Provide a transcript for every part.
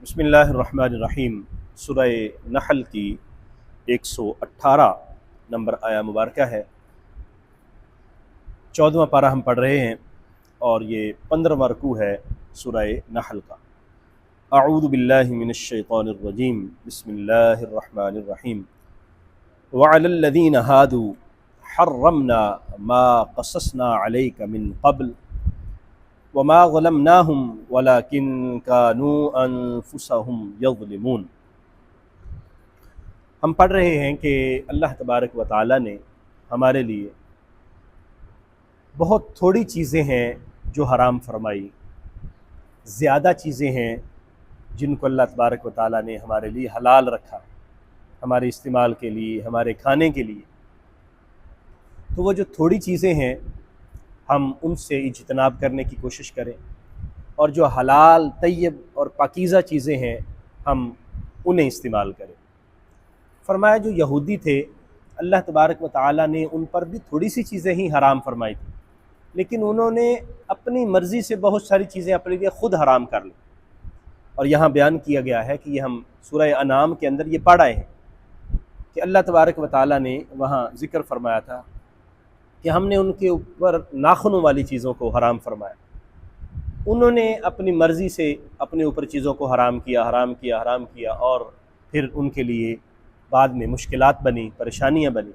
بسم اللہ الرحمن الرحیم۔ سورہ نحل کی 118 نمبر آیا مبارکہ ہے، 14واں پارہ ہم پڑھ رہے ہیں اور یہ 15واں رکوع ہے سورہ نحل کا۔ اعوذ باللہ من الشیطان الرجیم، بسم اللہ الرحمن الرحیم۔ وعلی الذین ہادوا حرمنا ما قصصنا علیک من قبل وما ظلمناہم ولکن کانوا انفسہم یظلمون۔ ہم پڑھ رہے ہیں کہ اللہ تبارک و تعالی نے ہمارے لیے بہت تھوڑی چیزیں ہیں جو حرام فرمائی، زیادہ چیزیں ہیں جن کو اللہ تبارک و تعالی نے ہمارے لیے حلال رکھا، ہمارے استعمال کے لیے، ہمارے کھانے کے لیے۔ تو وہ جو تھوڑی چیزیں ہیں ہم ان سے اجتناب کرنے کی کوشش کریں، اور جو حلال، طیب اور پاکیزہ چیزیں ہیں ہم انہیں استعمال کریں۔ فرمایا جو یہودی تھے اللہ تبارک و تعالی نے ان پر بھی تھوڑی سی چیزیں ہی حرام فرمائی تھیں، لیکن انہوں نے اپنی مرضی سے بہت ساری چیزیں اپنے لیے خود حرام کر لیں۔ اور یہاں بیان کیا گیا ہے کہ یہ ہم سورہ انعام کے اندر یہ پڑھ آئے ہیں کہ اللہ تبارک و تعالی نے وہاں ذکر فرمایا تھا کہ ہم نے ان کے اوپر ناخنوں والی چیزوں کو حرام فرمایا۔ انہوں نے اپنی مرضی سے اپنے اوپر چیزوں کو حرام کیا اور پھر ان کے لیے بعد میں مشکلات بنی، پریشانیاں بنی،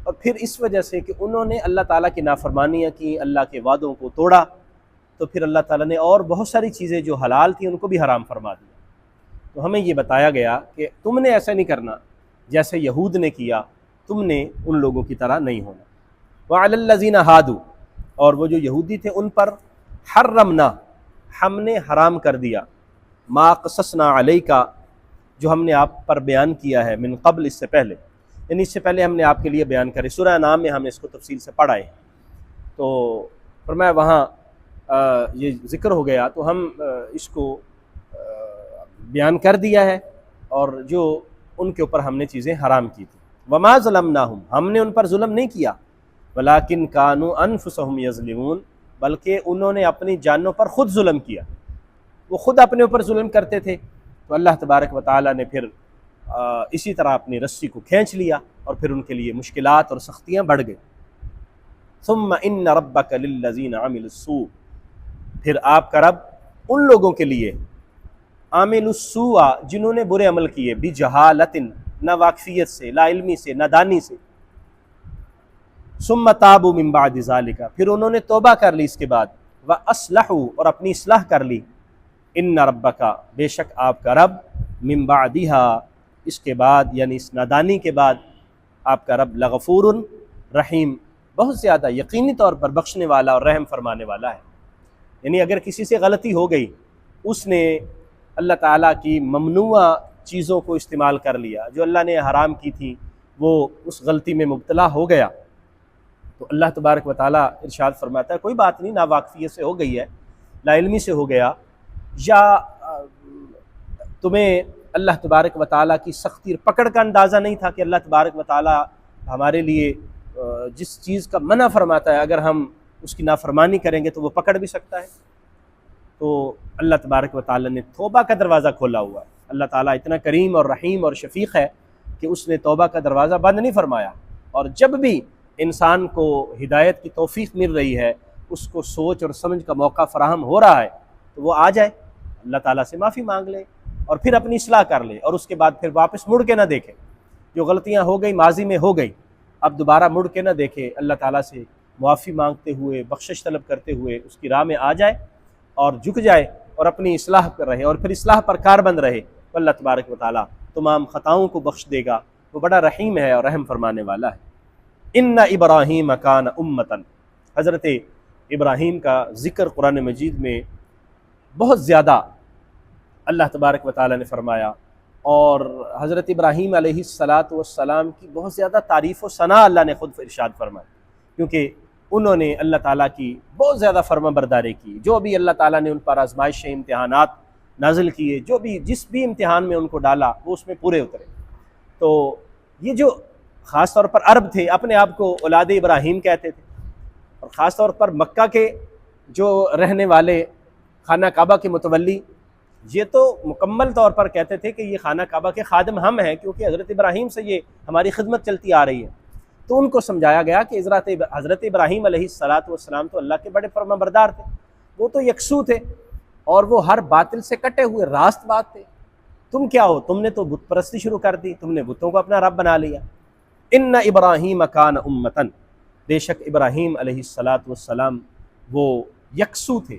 اور پھر اس وجہ سے کہ انہوں نے اللہ تعالیٰ کی نافرمانیاں کی، اللہ کے وعدوں کو توڑا، تو پھر اللہ تعالیٰ نے اور بہت ساری چیزیں جو حلال تھیں ان کو بھی حرام فرما دیا۔ تو ہمیں یہ بتایا گیا کہ تم نے ایسا نہیں کرنا جیسے یہود نے کیا، تم نے ان لوگوں کی طرح نہیں ہونا۔ وعلی الذین ہادوا، اور وہ جو یہودی تھے ان پر حرمنا، ہم نے حرام کر دیا، ما قصصنا علیک، جو ہم نے آپ پر بیان کیا ہے، من قبل، اس سے پہلے، یعنی اس سے پہلے ہم نے آپ کے لیے بیان کرے۔ سورہ انعام میں ہم نے اس کو تفصیل سے پڑھا ہے، تو فرمایا وہاں یہ ذکر ہو گیا تو ہم اس کو بیان کر دیا ہے، اور جو ان کے اوپر ہم نے چیزیں حرام کی تھی۔ وما ظلمناہم، ہم نے ان پر ظلم نہیں کیا، ولکن کانوا انفسہم یظلمون، بلکہ انہوں نے اپنی جانوں پر خود ظلم کیا، وہ خود اپنے اوپر ظلم کرتے تھے۔ تو اللہ تبارک و تعالی نے پھر اسی طرح اپنی رسی کو کھینچ لیا، اور پھر ان کے لیے مشکلات اور سختیاں بڑھ گئی۔ ثم ان ربک للذین عملوا السوء، پھر آپ کا رب ان لوگوں کے لیے، عامل السوء، جنہوں نے برے عمل کیے، بجہالۃ، نہ واقفیت سے، لا علمی سے، نہ دانی سے، ثم تابوا من بعد ذلک، پھر انہوں نے توبہ کر لی اس کے بعد، واصلحوا، اور اپنی اصلاح کر لی، ان ربک، بے شک آپ کا رب، من بعدها، اس کے بعد یعنی اس نادانی کے بعد، آپ کا رب لغفور رحیم، بہت زیادہ یقینی طور پر بخشنے والا اور رحم فرمانے والا ہے۔ یعنی اگر کسی سے غلطی ہو گئی، اس نے اللہ تعالیٰ کی ممنوع چیزوں کو استعمال کر لیا، جو اللہ نے حرام کی تھی، وہ اس غلطی میں مبتلا ہو گیا، تو اللہ تبارک و تعالیٰ ارشاد فرماتا ہے کوئی بات نہیں، ناواقفیت سے ہو گئی ہے، لا علمی سے ہو گیا، یا تمہیں اللہ تبارک و تعالیٰ کی سختی اور پکڑ کا اندازہ نہیں تھا کہ اللہ تبارک و تعالیٰ ہمارے لیے جس چیز کا منع فرماتا ہے اگر ہم اس کی نافرمانی کریں گے تو وہ پکڑ بھی سکتا ہے۔ تو اللہ تبارک و تعالیٰ نے توبہ کا دروازہ کھولا ہوا ہے۔ اللہ تعالیٰ اتنا کریم اور رحیم اور شفیق ہے کہ اس نے توبہ کا دروازہ بند نہیں فرمایا، اور جب بھی انسان کو ہدایت کی توفیق مل رہی ہے، اس کو سوچ اور سمجھ کا موقع فراہم ہو رہا ہے، تو وہ آ جائے، اللہ تعالیٰ سے معافی مانگ لے، اور پھر اپنی اصلاح کر لے، اور اس کے بعد پھر واپس مڑ کے نہ دیکھے، جو غلطیاں ہو گئی ماضی میں ہو گئی، اب دوبارہ مڑ کے نہ دیکھے، اللہ تعالیٰ سے معافی مانگتے ہوئے، بخشش طلب کرتے ہوئے اس کی راہ میں آ جائے اور جھک جائے اور اپنی اصلاح پر رہے، اور پھر اصلاح پر کاربند رہے، تو اللہ تبارک و تعالیٰ تمام خطاؤں کو بخش دے گا، وہ بڑا رحیم ہے اور رحم فرمانے والا ہے۔ ان ابراہیم کان امۃ، حضرت ابراہیم کا ذکر قرآن مجید میں بہت زیادہ اللہ تبارک و تعالیٰ نے فرمایا، اور حضرت ابراہیم علیہ السلام کی بہت زیادہ تعریف و ثناء اللہ نے خود ارشاد فرمایا، کیونکہ انہوں نے اللہ تعالیٰ کی بہت زیادہ فرما برداری کی، جو بھی اللہ تعالیٰ نے ان پر آزمائشیں، امتحانات نازل کیے، جس بھی امتحان میں ان کو ڈالا وہ اس میں پورے اترے۔ تو یہ جو خاص طور پر عرب تھے، اپنے آپ کو اولاد ابراہیم کہتے تھے، اور خاص طور پر مکہ کے جو رہنے والے، خانہ کعبہ کے متولی، یہ تو مکمل طور پر کہتے تھے کہ یہ خانہ کعبہ کے خادم ہم ہیں، کیونکہ حضرت ابراہیم سے یہ ہماری خدمت چلتی آ رہی ہے۔ تو ان کو سمجھایا گیا کہ حضرت ابراہیم علیہ السلام تو اللہ کے بڑے فرما بردار تھے، وہ تو یکسو تھے اور وہ ہر باطل سے کٹے ہوئے راست بات تھے۔ تم کیا ہو؟ تم نے تو بت پرستی شروع کر دی، تم نے بتوں کو اپنا رب بنا لیا۔ ان ابراہیم کان امتن، بے شک ابراہیم علیہ السلام وہ یکسو تھے۔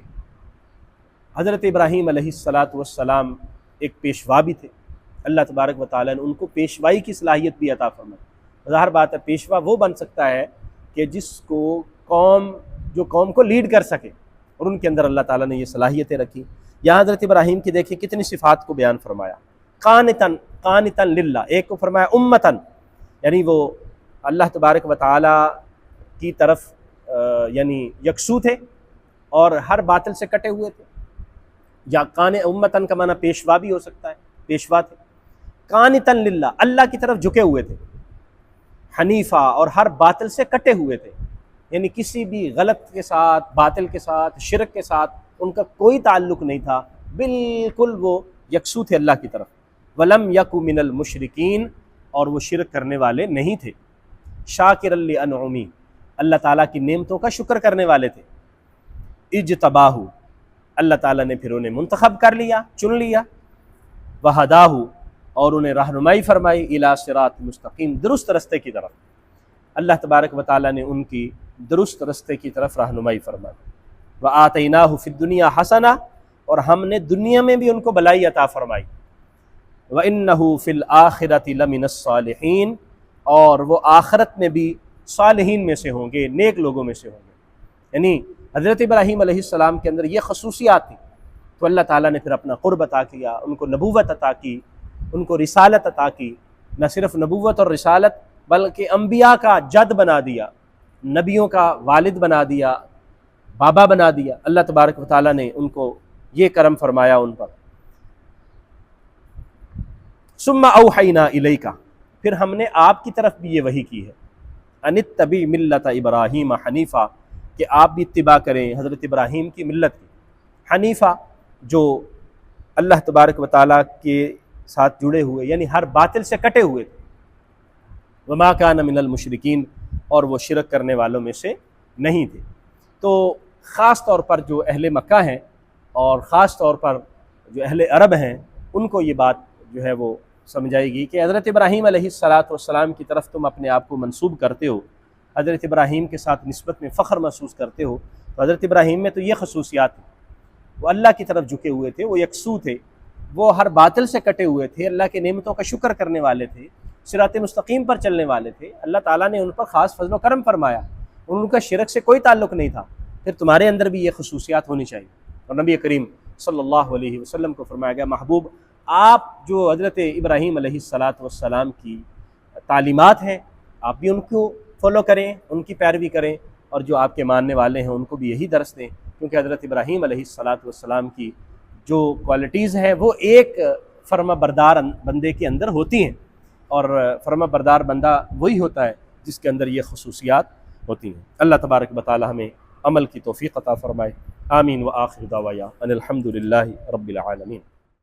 حضرت ابراہیم علیہ السلام ایک پیشوا بھی تھے، اللہ تبارک و تعالیٰ نے ان کو پیشوائی کی صلاحیت بھی عطا فرمائی۔ ظاہر بات ہے پیشوا وہ بن سکتا ہے کہ جس کو قوم کو لیڈ کر سکے، اور ان کے اندر اللہ تعالیٰ نے یہ صلاحیتیں رکھی۔ یہاں حضرت ابراہیم کی دیکھیں کتنی صفات کو بیان فرمایا، قانتاً للہ، ایک کو فرمایا امتاً، یعنی وہ اللہ تبارک و تعالیٰ کی طرف یعنی یکسو تھے اور ہر باطل سے کٹے ہوئے تھے، یا امتاً کا معنی پیشوا بھی ہو سکتا ہے، پیشوا تھے۔ قانتاً للہ، اللہ کی طرف جھکے ہوئے تھے، حنیفہ، اور ہر باطل سے کٹے ہوئے تھے، یعنی کسی بھی غلط کے ساتھ، باطل کے ساتھ، شرک کے ساتھ ان کا کوئی تعلق نہیں تھا، بالکل وہ یکسو تھے اللہ کی طرف۔ ولم یک من المشرکین، اور وہ شرک کرنے والے نہیں تھے۔ شاکرا لانعمی، اللہ تعالیٰ کی نعمتوں کا شکر کرنے والے تھے۔ اجتباہ، اللہ تعالیٰ نے پھر انہیں منتخب کر لیا، چن لیا۔ وہداہ، اور انہیں رہنمائی فرمائی، الی صراط مستقیم، درست رستے کی طرف۔ اللہ تبارک و تعالیٰ نے ان کی درست رستے کی طرف رہنمائی فرمائی۔ وآتیناہ فی الدنیا حسنہ، اور ہم نے دنیا میں بھی ان کو بھلائی عطا فرمائی۔ وإنہ فی الآخرۃ لمن الصالحین، اور وہ آخرت میں بھی صالحین میں سے ہوں گے، نیک لوگوں میں سے ہوں گے۔ یعنی حضرت ابراہیم علیہ السلام کے اندر یہ خصوصیات تھیں، تو اللہ تعالیٰ نے پھر اپنا قرب عطا کیا، ان کو نبوت عطا کی، ان کو رسالت عطا کی۔ نہ صرف نبوت اور رسالت، بلکہ انبیاء کا جد بنا دیا، نبیوں کا والد بنا دیا، بابا بنا دیا۔ اللہ تبارک و تعالیٰ نے ان کو یہ کرم فرمایا ان پر۔ ثم اوحینا الیک، پھر ہم نے آپ کی طرف بھی یہ وحی کی ہے، ان اتبع ملت ابراہیم حنیفہ، کہ آپ بھی اتباع کریں حضرت ابراہیم کی ملت کی، حنیفہ، جو اللہ تبارک و تعالیٰ کے ساتھ جڑے ہوئے، یعنی ہر باطل سے کٹے ہوئے تھے۔ وما کان من المشرکین، اور وہ شرک کرنے والوں میں سے نہیں تھے۔ تو خاص طور پر جو اہل مکہ ہیں اور خاص طور پر جو اہل عرب ہیں، ان کو یہ بات جو ہے وہ سمجھائے گی کہ حضرت ابراہیم علیہ السلام کی طرف تم اپنے آپ کو منسوب کرتے ہو، حضرت ابراہیم کے ساتھ نسبت میں فخر محسوس کرتے ہو، تو حضرت ابراہیم میں تو یہ خصوصیات تھیں، وہ اللہ کی طرف جھکے ہوئے تھے، وہ یکسو تھے، وہ ہر باطل سے کٹے ہوئے تھے، اللہ کے نعمتوں کا شکر کرنے والے تھے، صراط مستقیم پر چلنے والے تھے۔ اللہ تعالیٰ نے ان پر خاص فضل و کرم فرمایا، ان کا شرک سے کوئی تعلق نہیں تھا۔ پھر تمہارے اندر بھی یہ خصوصیات ہونی چاہیے۔ اور نبی کریم صلی اللہ علیہ وسلم کو فرمایا گیا، محبوب آپ جو حضرت ابراہیم علیہ السلام کی تعلیمات ہیں، آپ بھی ان کو فالو کریں، ان کی پیروی کریں، اور جو آپ کے ماننے والے ہیں ان کو بھی یہی درس دیں، کیونکہ حضرت ابراہیم علیہ السلام کی جو کوالٹیز ہیں وہ ایک فرما بردار بندے کے اندر ہوتی ہیں، اور فرما بردار بندہ وہی ہوتا ہے جس کے اندر یہ خصوصیات ہوتی ہیں۔ اللہ تبارک و تعالی ہمیں عمل کی توفیق عطا فرمائے۔ آمین، وآخر دعوانا ان الحمد للہ رب العالمین۔